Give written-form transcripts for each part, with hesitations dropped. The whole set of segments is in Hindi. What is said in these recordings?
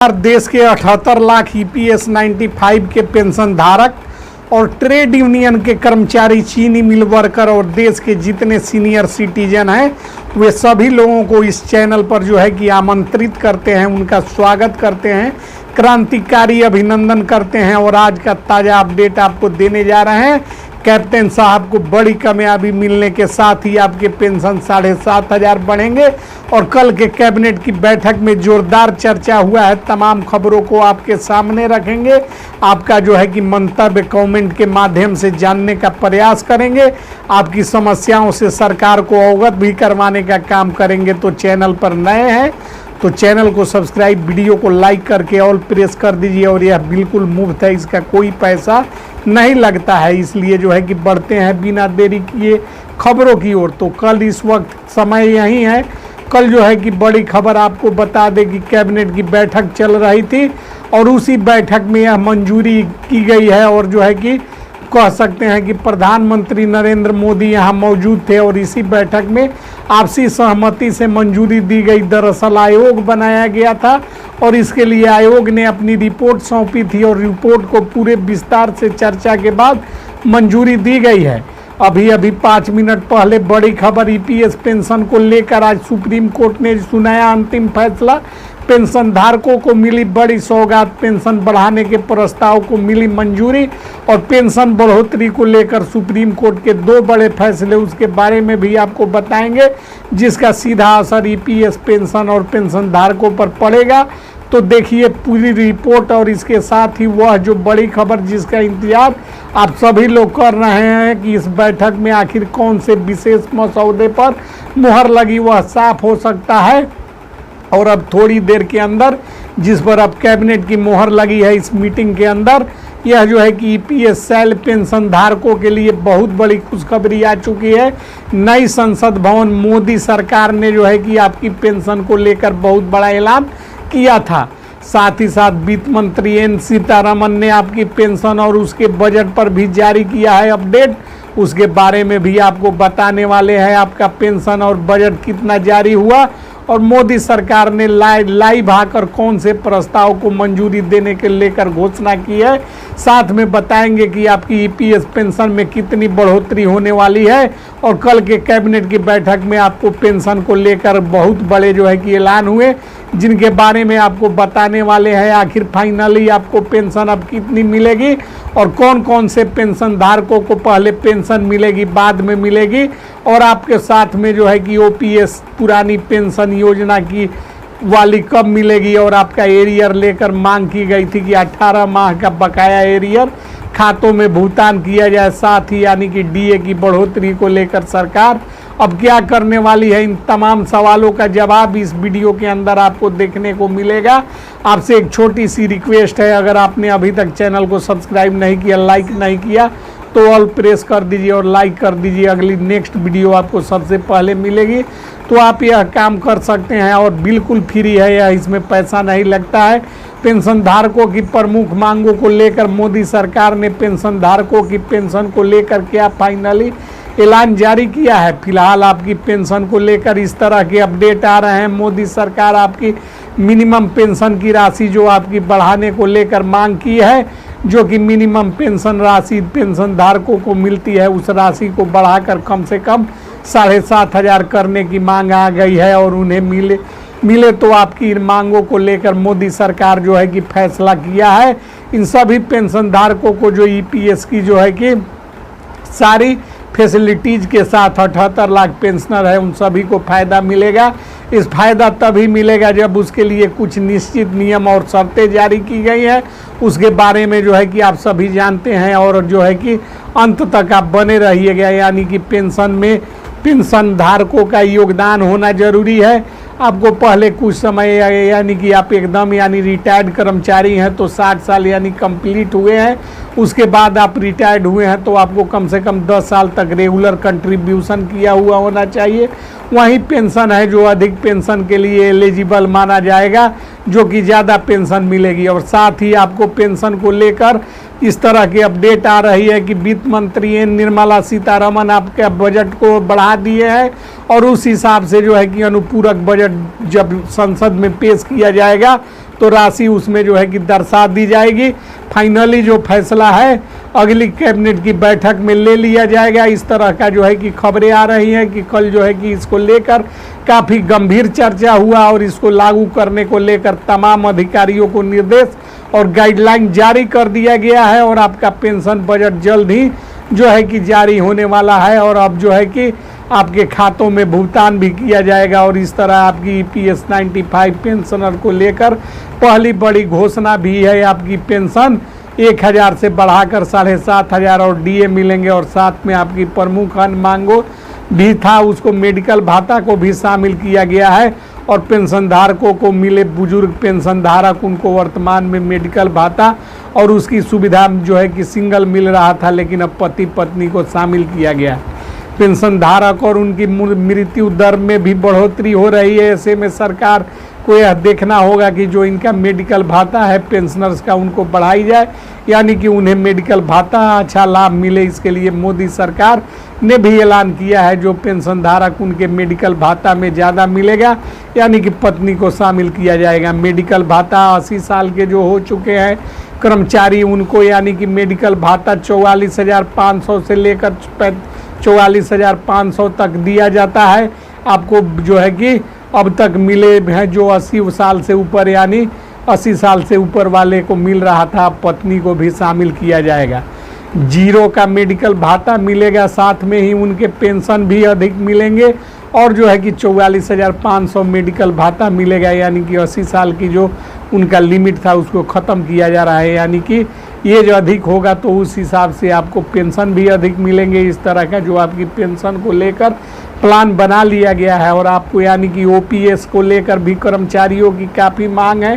देश के 78 लाख EPS 95 के पेंशन धारक और ट्रेड यूनियन के कर्मचारी, चीनी मिल वर्कर और देश के जितने सीनियर सिटीजन हैं वे सभी लोगों को इस चैनल पर जो है कि आमंत्रित करते हैं, उनका स्वागत करते हैं, क्रांतिकारी अभिनंदन करते हैं और आज का ताज़ा अपडेट आपको देने जा रहे हैं। कैप्टन साहब को बड़ी कामयाबी मिलने के साथ ही आपके पेंशन 7,500 बढ़ेंगे और कल के कैबिनेट की बैठक में जोरदार चर्चा हुआ है। तमाम खबरों को आपके सामने रखेंगे, आपका जो है कि मंतव्य कमेंट के माध्यम से जानने का प्रयास करेंगे, आपकी समस्याओं से सरकार को अवगत भी करवाने का काम करेंगे। तो चैनल पर नए हैं तो चैनल को सब्सक्राइब, वीडियो को लाइक करके ऑल प्रेस कर दीजिए और यह बिल्कुल मुफ्त है, इसका कोई पैसा नहीं लगता है। इसलिए जो है कि बढ़ते हैं बिना देरी किए खबरों की ओर। तो कल इस वक्त समय यही है, कल जो है कि बड़ी खबर आपको बता दें कि कैबिनेट की बैठक चल रही थी और उसी बैठक में यह मंजूरी की गई है और जो है कि कह सकते हैं कि प्रधानमंत्री नरेंद्र मोदी यहाँ मौजूद थे और इसी बैठक में आपसी सहमति से मंजूरी दी गई। दरअसल आयोग बनाया गया था और इसके लिए आयोग ने अपनी रिपोर्ट सौंपी थी और रिपोर्ट को पूरे विस्तार से चर्चा के बाद मंजूरी दी गई है। अभी 5 मिनट पहले बड़ी खबर EPS पेंशन को लेकर आज सुप्रीम कोर्ट ने सुनाया अंतिम फैसला। पेंशन धारकों को मिली बड़ी सौगात, पेंशन बढ़ाने के प्रस्ताव को मिली मंजूरी और पेंशन बढ़ोतरी को लेकर सुप्रीम कोर्ट के 2 बड़े फैसले, उसके बारे में भी आपको बताएंगे जिसका सीधा असर EPS पेंशन और पेंशन धारकों पर पड़ेगा। तो देखिए पूरी रिपोर्ट और इसके साथ ही वह जो बड़ी खबर जिसका इंतजार आप सभी लोग कर रहे हैं कि इस बैठक में आखिर कौन से विशेष मसौदे पर मुहर लगी, वह साफ हो सकता है। और अब थोड़ी देर के अंदर जिस पर अब कैबिनेट की मोहर लगी है इस मीटिंग के अंदर, यह जो है कि EPS सैल पेंशन धारकों के लिए बहुत बड़ी खुशखबरी आ चुकी है। नई संसद भवन मोदी सरकार ने जो है कि आपकी पेंशन को लेकर बहुत बड़ा ऐलान किया था। साथ ही साथ वित्त मंत्री N सीतारमन ने आपकी पेंशन और उसके बजट पर भी जारी किया है अपडेट, उसके बारे में भी आपको बताने वाले हैं। आपका पेंशन और बजट कितना जारी हुआ और मोदी सरकार ने लाइव आकर कौन से प्रस्ताव को मंजूरी देने के लेकर घोषणा की है। साथ में बताएंगे कि आपकी EPS पेंशन में कितनी बढ़ोतरी होने वाली है और कल के कैबिनेट की बैठक में आपको पेंशन को लेकर बहुत बड़े जो है कि ऐलान हुए जिनके बारे में आपको बताने वाले हैं। आखिर फाइनली आपको पेंशन अब कितनी मिलेगी और कौन कौन से पेंशन धारकों को पहले पेंशन मिलेगी, बाद में मिलेगी और आपके साथ में जो है कि OPS पुरानी पेंशन योजना की वाली कब मिलेगी और आपका एरियर लेकर मांग की गई थी कि 18 माह का बकाया एरियर खातों में भुगतान किया जाए। साथ ही यानी कि DA की बढ़ोतरी को लेकर सरकार अब क्या करने वाली है, इन तमाम सवालों का जवाब इस वीडियो के अंदर आपको देखने को मिलेगा। आपसे एक छोटी सी रिक्वेस्ट है, अगर आपने अभी तक चैनल को सब्सक्राइब नहीं किया, लाइक नहीं किया तो ऑल प्रेस कर दीजिए और लाइक कर दीजिए। अगली नेक्स्ट वीडियो आपको सबसे पहले मिलेगी तो आप यह काम कर सकते हैं और बिल्कुल फ्री है यह, इसमें पैसा नहीं लगता है। पेंशन धारकों की प्रमुख मांगों को लेकर मोदी सरकार ने पेंशन धारकों की पेंशन को लेकर क्या फाइनली ऐलान जारी किया है। फिलहाल आपकी पेंशन को लेकर इस तरह के अपडेट आ रहे हैं। मोदी सरकार आपकी मिनिमम पेंशन की राशि जो आपकी बढ़ाने को लेकर मांग की है, जो कि मिनिमम पेंशन राशि पेंशन धारकों को मिलती है, उस राशि को बढ़ाकर कम से कम 7,500 करने की मांग आ गई है और उन्हें मिले तो आपकी इन मांगों को लेकर मोदी सरकार जो है कि फैसला किया है। इन सभी पेंशन धारकों को जो EPS की जो है कि सारी फैसिलिटीज़ के साथ 78 लाख पेंशनर है उन सभी को फ़ायदा मिलेगा। इस फ़ायदा तभी मिलेगा जब उसके लिए कुछ निश्चित नियम और शर्तें जारी की गई हैं, उसके बारे में जो है कि आप सभी जानते हैं और जो है कि अंत तक आप बने रहिएगा। यानी कि पेंशन में पेंशन धारकों का योगदान होना जरूरी है। आपको पहले कुछ समय यानी कि आप एकदम यानी रिटायर्ड कर्मचारी हैं तो 60 साल यानी कंप्लीट हुए हैं, उसके बाद आप रिटायर्ड हुए हैं तो आपको कम से कम 10 साल तक रेगुलर कंट्रीब्यूशन किया हुआ होना चाहिए। वहीं पेंशन है जो अधिक पेंशन के लिए एलिजिबल माना जाएगा, जो कि ज़्यादा पेंशन मिलेगी। और साथ ही आपको पेंशन को लेकर इस तरह की अपडेट आ रही है कि वित्त मंत्री निर्मला सीतारमन आपके बजट को बढ़ा दिए हैं और उस हिसाब से जो है कि अनुपूरक बजट जब संसद में पेश किया जाएगा तो राशि उसमें जो है कि दर्शा दी जाएगी। फाइनली जो फैसला है अगली कैबिनेट की बैठक में ले लिया जाएगा। इस तरह का जो है कि खबरें आ रही हैं कि कल जो है कि इसको लेकर काफ़ी गंभीर चर्चा हुआ और इसको लागू करने को लेकर तमाम अधिकारियों को निर्देश और गाइडलाइन जारी कर दिया गया है और आपका पेंशन बजट जल्द ही जो है कि जारी होने वाला है और अब जो है कि आपके खातों में भुगतान भी किया जाएगा। और इस तरह आपकी EPS 95 पेंशनर को लेकर पहली बड़ी घोषणा भी है। आपकी पेंशन 1000 से बढ़ाकर 7500 और DA मिलेंगे और साथ में आपकी प्रमुख अन्य मांगों भी था, उसको मेडिकल भाता को भी शामिल किया गया है। और पेंशन धारकों को मिले बुजुर्ग पेंशन धारक उनको वर्तमान में मेडिकल भाता और उसकी सुविधा जो है कि सिंगल मिल रहा था, लेकिन अब पति पत्नी को शामिल किया गया है। पेंशन धारक और उनकी मृत्यु दर में भी बढ़ोतरी हो रही है। ऐसे में सरकार को यह देखना होगा कि जो इनका मेडिकल भाता है पेंशनर्स का उनको बढ़ाई जाए, यानी कि उन्हें मेडिकल भाता अच्छा लाभ मिले। इसके लिए मोदी सरकार ने भी ऐलान किया है जो पेंशन धारक उनके मेडिकल भाता में ज़्यादा मिलेगा, यानी कि पत्नी को शामिल किया जाएगा। मेडिकल भाता 80 साल के जो हो चुके हैं कर्मचारी उनको यानी कि मेडिकल भाता 44,500 से लेकर 44,500 तक दिया जाता है। आपको जो है कि अब तक मिले हैं जो 80 साल से ऊपर यानी 80 साल से ऊपर वाले को मिल रहा था, पत्नी को भी शामिल किया जाएगा। जीरो का मेडिकल भाता मिलेगा, साथ में ही उनके पेंशन भी अधिक मिलेंगे और जो है कि 44,500 मेडिकल भाता मिलेगा, यानी कि 80 साल की जो उनका लिमिट था उसको ख़त्म किया जा रहा है, यानी कि ये जो अधिक होगा तो उस हिसाब से आपको पेंशन भी अधिक मिलेंगे। इस तरह का जो आपकी पेंशन को लेकर प्लान बना लिया गया है। और आपको यानी कि OPS को लेकर भी कर्मचारियों की काफ़ी मांग है,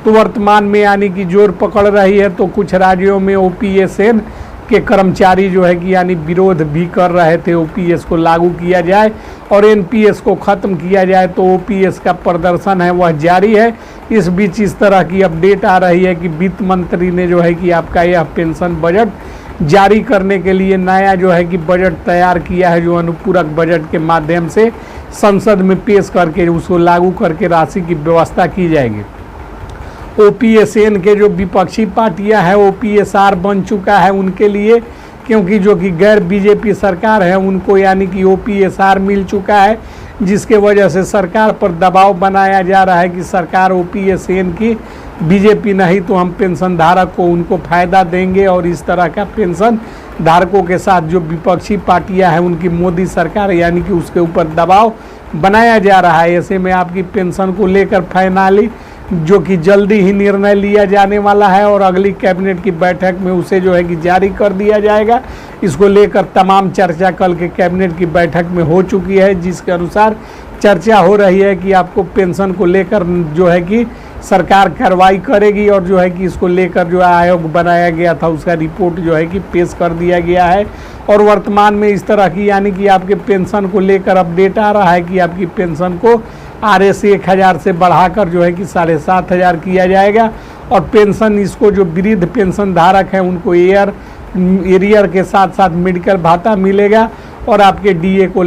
तो वर्तमान में यानी कि जोर पकड़ रही है। तो कुछ राज्यों में OPSN के कर्मचारी जो है कि यानी विरोध भी कर रहे थे OPS को लागू किया जाए और NPS को ख़त्म किया जाए, तो OPS का प्रदर्शन है वह जारी है। इस बीच इस तरह की अपडेट आ रही है कि वित्त मंत्री ने जो है कि आपका यह पेंशन बजट जारी करने के लिए नया जो है कि बजट तैयार किया है, जो अनुपूरक बजट के माध्यम से संसद में पेश करके उसको लागू करके राशि की व्यवस्था की जाएगी। OPSN के जो विपक्षी पार्टियां हैं OPSR बन चुका है उनके लिए, क्योंकि जो कि गैर BJP सरकार है उनको यानी कि OPSR मिल चुका है, जिसके वजह से सरकार पर दबाव बनाया जा रहा है कि सरकार OPSN की BJP नहीं तो हम पेंशन धारक को उनको फ़ायदा देंगे। और इस तरह का पेंशन धारकों के साथ जो विपक्षी पार्टियां हैं उनकी मोदी सरकार यानी कि उसके ऊपर दबाव बनाया जा रहा है। ऐसे में आपकी पेंशन को लेकर फाइनली जो कि जल्दी ही निर्णय लिया जाने वाला है और अगली कैबिनेट की बैठक में उसे जो है कि जारी कर दिया जाएगा। इसको लेकर तमाम चर्चा कल के कैबिनेट की बैठक में हो चुकी है, जिसके अनुसार चर्चा हो रही है कि आपको पेंशन को लेकर जो है कि सरकार कार्रवाई करेगी और जो है कि इसको लेकर जो आयोग बनाया गया था उसका रिपोर्ट जो है कि पेश कर दिया गया है। और वर्तमान में इस तरह की यानी कि आपके पेंशन को लेकर अपडेट आ रहा है कि आपकी पेंशन को RS 1000 से बढ़ाकर जो है कि 7500 किया जाएगा। और पेंशन इसको जो वृद्ध पेंशन धारक हैं उनको एरियर के साथ साथ मेडिकल भाता मिलेगा। और आपके DA को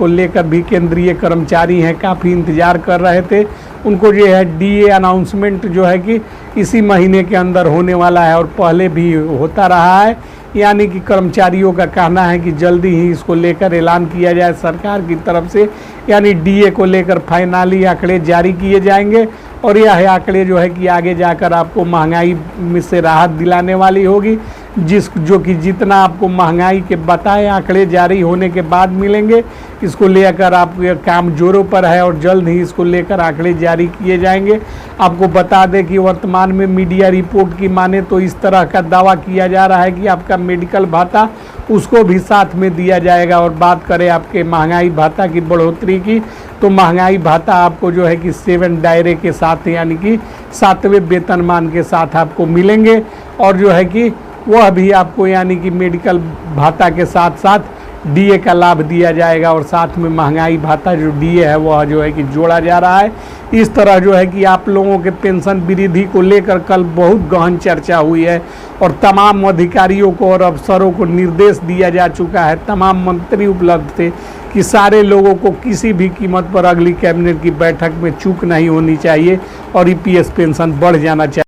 लेकर भी केंद्रीय कर्मचारी हैं काफ़ी इंतज़ार कर रहे थे, उनको जो है DA अनाउंसमेंट जो है कि इसी महीने के अंदर होने वाला है और पहले भी होता रहा है। यानी कि कर्मचारियों का कहना है कि जल्दी ही इसको लेकर ऐलान किया जाए सरकार की तरफ से, यानी DA को लेकर फाइनली आंकड़े जारी किए जाएंगे। और यह आंकड़े जो है कि आगे जाकर आपको महंगाई में से राहत दिलाने वाली होगी, जो कि जितना आपको महंगाई के बताए आंकड़े जारी होने के बाद मिलेंगे। इसको लेकर आप काम जोरों पर है और जल्द ही इसको लेकर आंकड़े जारी किए जाएंगे। आपको बता दें कि वर्तमान में मीडिया रिपोर्ट की माने तो इस तरह का दावा किया जा रहा है कि आपका मेडिकल भाता उसको भी साथ में दिया जाएगा। और बात करें आपके महंगाई भाता की बढ़ोतरी की, तो महंगाई भाता आपको जो है कि 7 दायरे के साथ यानी कि 7वें वेतनमान के साथ आपको मिलेंगे। और जो है कि वह भी आपको यानी कि मेडिकल भाता के साथ साथ डीए का लाभ दिया जाएगा और साथ में महंगाई भत्ता जो डीए है वह जो है कि जोड़ा जा रहा है। इस तरह जो है कि आप लोगों के पेंशन वृद्धि को लेकर कल बहुत गहन चर्चा हुई है और तमाम अधिकारियों को और अफसरों को निर्देश दिया जा चुका है, तमाम मंत्री उपलब्ध थे कि सारे लोगों को किसी भी कीमत पर अगली कैबिनेट की बैठक में चूक नहीं होनी चाहिए और ईपीएस पेंशन बढ़ जाना चाहिए।